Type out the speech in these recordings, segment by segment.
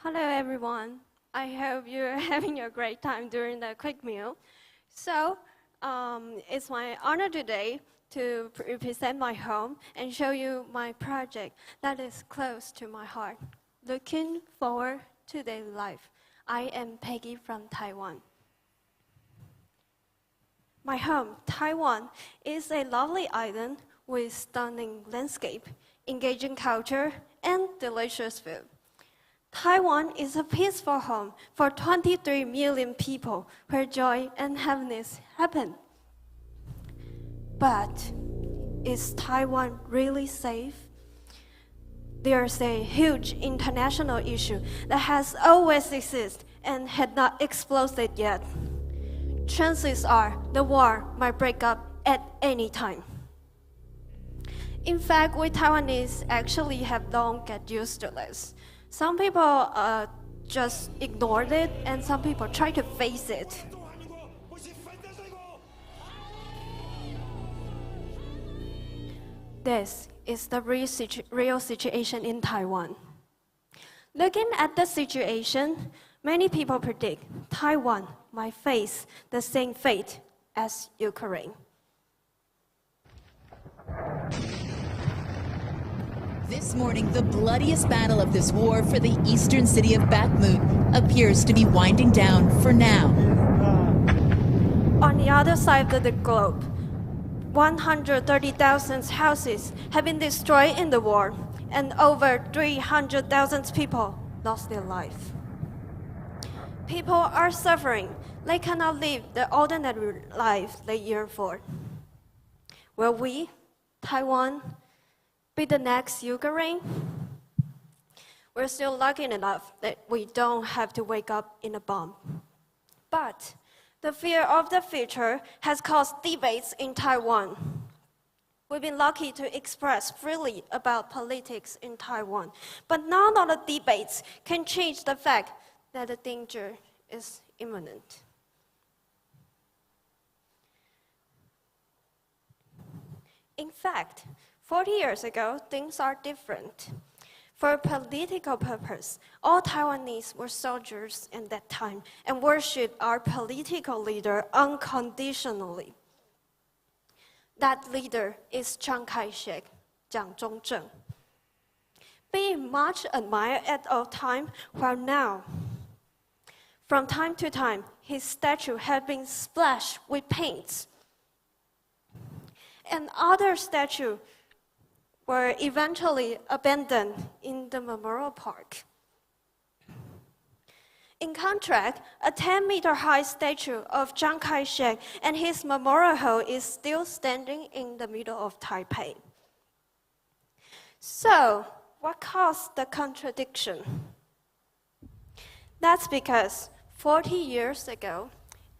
Hello everyone. I hope you're having a great time during the quick meal. So, it's my honor today to represent my home and show you my project that is close to my heart. Looking forward to daily life. I am Peggy from Taiwan. My home, Taiwan, is a lovely island with stunning landscape, engaging culture, and delicious food. Taiwan is a peaceful home for 23 million people where joy and happiness happen. But is Taiwan really safe? There's a huge international issue that has always existed and had not exploded yet. Chances are the war might break up at any time. In fact, we Taiwanese actually have long get used to this. Some people just ignored it, and some people try to face it. This is the real situation in Taiwan. Looking at the situation, many people predict Taiwan might face the same fate as Ukraine. This morning, the bloodiest battle of this war for the eastern city of Bakhmut appears to be winding down for now. On the other side of the globe, 130,000 houses have been destroyed in the war, and over 300,000 people lost their life. People are suffering. They cannot live the ordinary life they yearn for. Will we, Taiwan, be the next Ukraine? We're still lucky enough that we don't have to wake up in a bomb. But the fear of the future has caused debates in Taiwan. We've been lucky to express freely about politics in Taiwan, but none of the debates can change the fact that the danger is imminent. In fact, 40 years ago, things are different. For political purpose, all Taiwanese were soldiers at that time and worshipped our political leader unconditionally. That leader is Chiang Kai-shek, Chiang Zhong-zheng. Being much admired at all time, while now, from time to time, his statue had been splashed with paints. And other statues were eventually abandoned in the memorial park. In contrast, a 10-meter-high statue of Chiang Kai-shek and his memorial hall is still standing in the middle of Taipei. So, what caused the contradiction? That's because 40 years ago,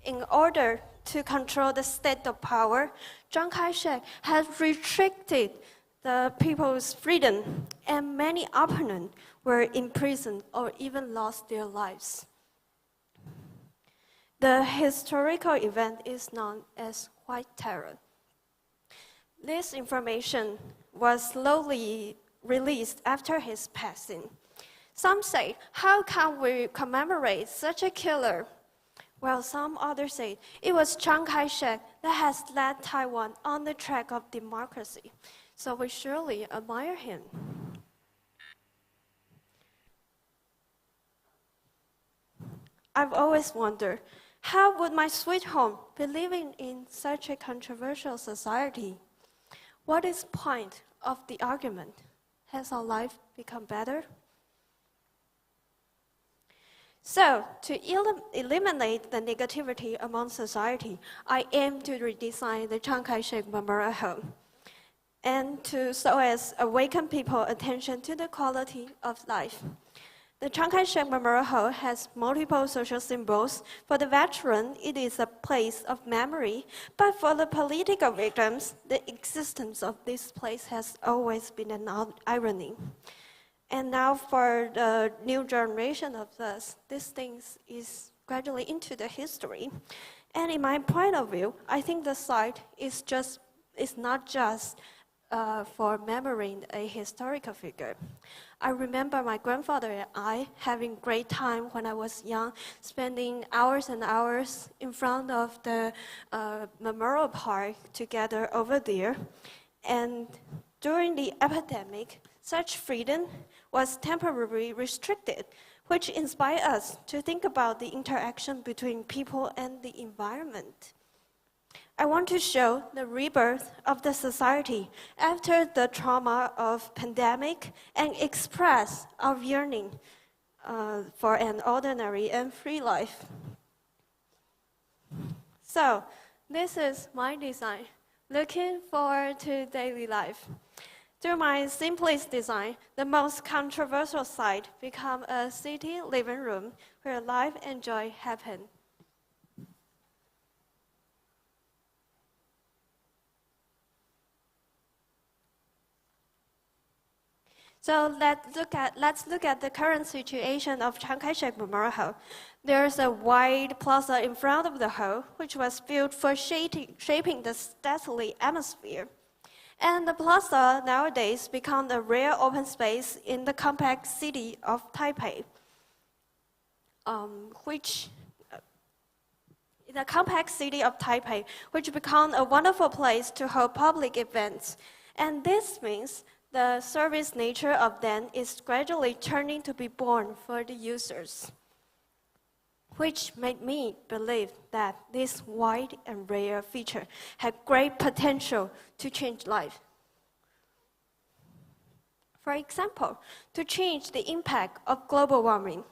in order to control the state of power, Chiang Kai-shek had restricted the people's freedom, and many opponents were imprisoned or even lost their lives. The historical event is known as White Terror. This information was slowly released after his passing. Some say, how can we commemorate such a killer? Well, some others say it was Chiang Kai-shek that has led Taiwan on the track of democracy. So we surely admire him. I've always wondered, how would my sweet home be living in such a controversial society? What is the point of the argument? Has our life become better? So, to eliminate the negativity among society, I aim to redesign the Chiang Kai-shek Memorial Home, and so as awaken people's attention to the quality of life. The Chiang Kai-shek Memorial Hall has multiple social symbols. For the veteran, it is a place of memory, but for the political victims, the existence of this place has always been an irony. And now for the new generation of us, this thing is gradually into the history. And in my point of view, I think the site is not just for memorizing a historical figure. I remember my grandfather and I having great time when I was young, spending hours and hours in front of the memorial park together over there. And during the epidemic, such freedom was temporarily restricted, which inspired us to think about the interaction between people and the environment. I want to show the rebirth of the society after the trauma of pandemic and express our yearning for an ordinary and free life. So, this is my design. Looking forward to daily life. Through my simplest design, the most controversial site become a city living room where life and joy happen. So let's look at the current situation of Chiang Kai-shek Memorial Hall. There's a wide plaza in front of the hall, which was built for shaping the stately atmosphere. And the plaza nowadays become a rare open space in the compact city of Taipei, which become a wonderful place to hold public events. And this means the service nature of them is gradually turning to be born for the users, which made me believe that this wide and rare feature had great potential to change life. For example, to change the impact of global warming.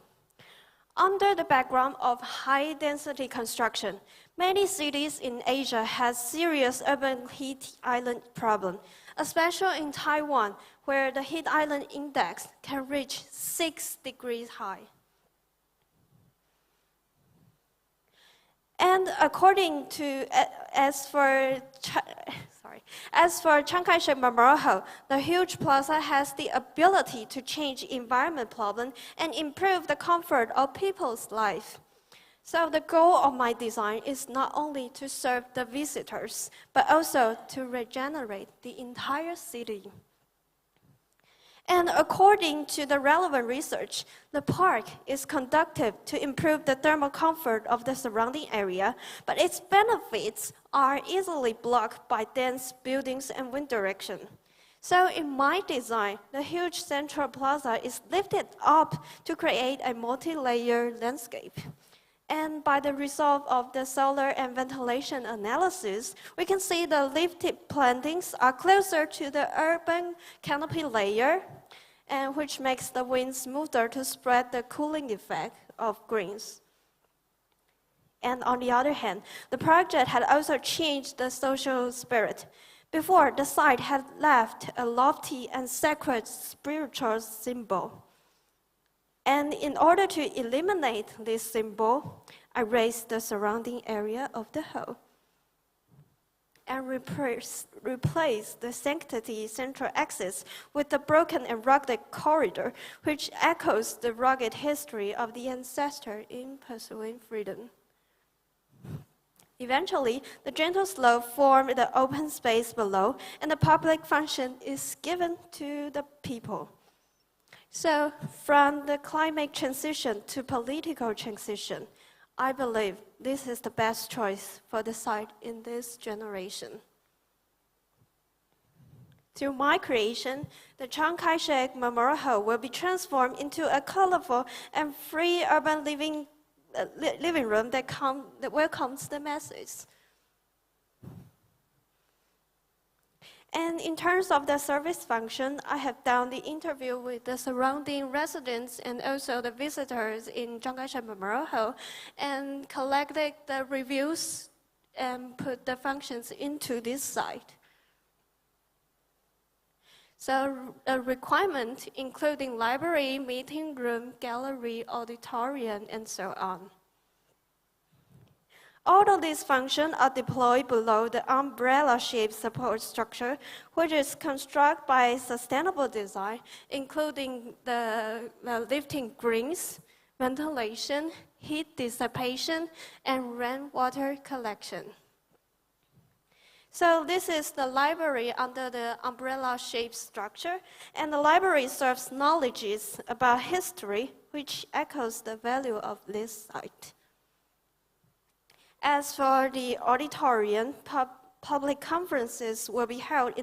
Under the background of high-density construction, many cities in Asia have serious urban heat island problem, especially in Taiwan, where the heat island index can reach 6 degrees high. And according to, as for Chiang Kai-shek Memorial Hall, the huge plaza has the ability to change environment problem and improve the comfort of people's life. So the goal of my design is not only to serve the visitors, but also to regenerate the entire city. And according to the relevant research, the park is conducive to improve the thermal comfort of the surrounding area, but its benefits are easily blocked by dense buildings and wind direction. So in my design, the huge central plaza is lifted up to create a multi-layer landscape. And by the result of the solar and ventilation analysis, we can see the lifted plantings are closer to the urban canopy layer, and which makes the wind smoother to spread the cooling effect of greens. And on the other hand, the project had also changed the social spirit. Before, the site had left a lofty and sacred spiritual symbol. And in order to eliminate this symbol, I raised the surrounding area of the hall and replace the sanctity central axis with the broken and rugged corridor, which echoes the rugged history of the ancestor in pursuing freedom. Eventually, the gentle slope formed the open space below, and the public function is given to the people. So, from the climate transition to political transition, I believe this is the best choice for the site in this generation. Through my creation, the Chiang Kai-shek Memorial Hall will be transformed into a colorful and free urban living room that welcomes the masses. And in terms of the service function, I have done the interview with the surrounding residents and also the visitors in Chiang Kai-shek Memorial Hall and collected the reviews and put the functions into this site. So a requirement including library, meeting room, gallery, auditorium, and so on. All of these functions are deployed below the umbrella-shaped support structure, which is constructed by sustainable design, including the lifting greens, ventilation, heat dissipation, and rainwater collection. So this is the library under the umbrella-shaped structure, and the library serves knowledges about history, which echoes the value of this site. As for the auditorium, public conferences will be held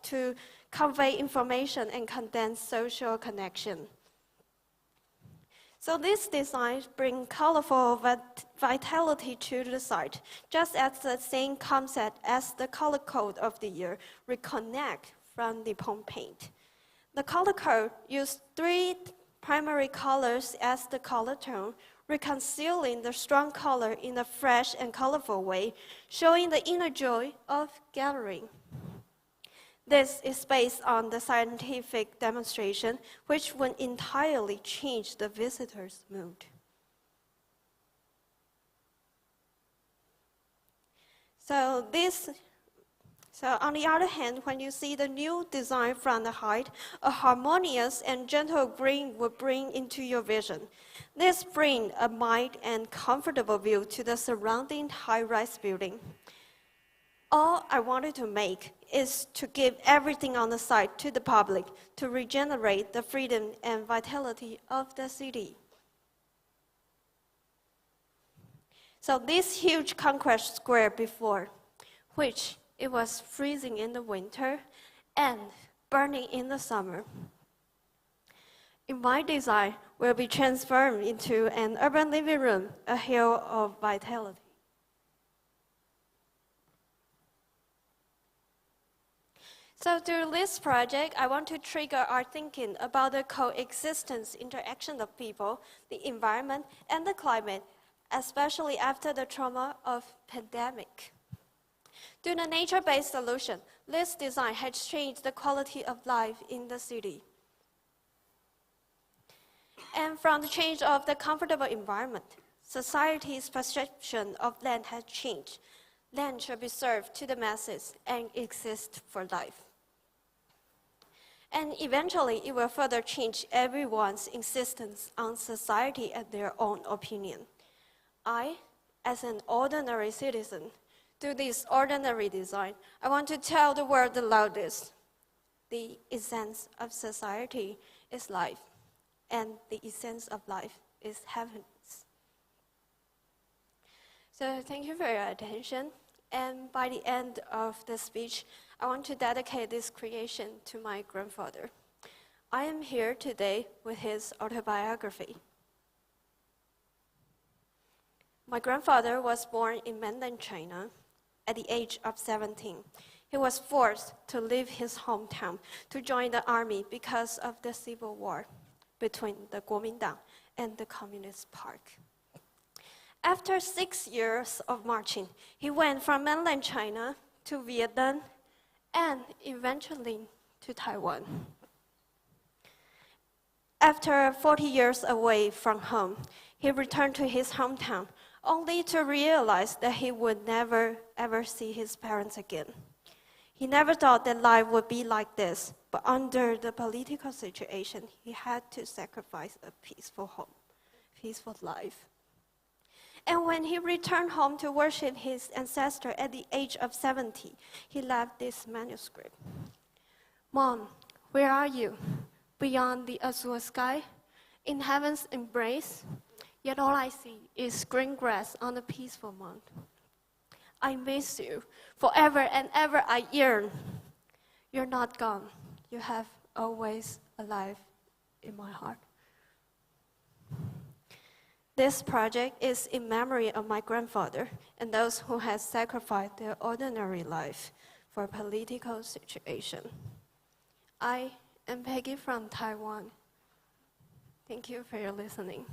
to convey information and condense social connection. So this design brings colorful vitality to the site, just as the same concept as the color code of the year, Reconnect from Nippon Paint. The color code used 3 primary colors as the color tone, reconciling the strong color in a fresh and colorful way, showing the inner joy of gathering. This is based on the scientific demonstration, which would entirely change the visitor's mood. So on the other hand, when you see the new design from the height, a harmonious and gentle green will bring into your vision. This brings a mild and comfortable view to the surrounding high-rise building. All I wanted to make is to give everything on the site to the public to regenerate the freedom and vitality of the city. So this huge conquest square before, which it was freezing in the winter and burning in the summer, in my design will be transformed into an urban living room, a hill of vitality. So through this project, I want to trigger our thinking about the coexistence interaction of people, the environment, and the climate, especially after the trauma of pandemic. Through the nature-based solution, this design has changed the quality of life in the city. And from the change of the comfortable environment, society's perception of land has changed. Land should be served to the masses and exist for life. And eventually, it will further change everyone's insistence on society and their own opinion. I, as an ordinary citizen, through this ordinary design, I want to tell the world the loudest. The essence of society is life, and the essence of life is happiness. So thank you for your attention. And by the end of the speech, I want to dedicate this creation to my grandfather. I am here today with his autobiography. My grandfather was born in mainland China at the age of 17. He was forced to leave his hometown to join the army because of the civil war between the Kuomintang and the Communist Party. After 6 years of marching, he went from mainland China to Vietnam and eventually to Taiwan. After 40 years away from home, he returned to his hometown, only to realize that he would never ever see his parents again. He never thought that life would be like this, but under the political situation, he had to sacrifice a peaceful home, peaceful life. And when he returned home to worship his ancestor at the age of 70, he left this manuscript. Mom, where are you? Beyond the azure sky, in heaven's embrace, yet all I see is green grass on a peaceful mound. I miss you. Forever and ever I yearn. You're not gone. You have always alive in my heart. This project is in memory of my grandfather and those who have sacrificed their ordinary life for a political situation. I am Peggy from Taiwan. Thank you for your listening.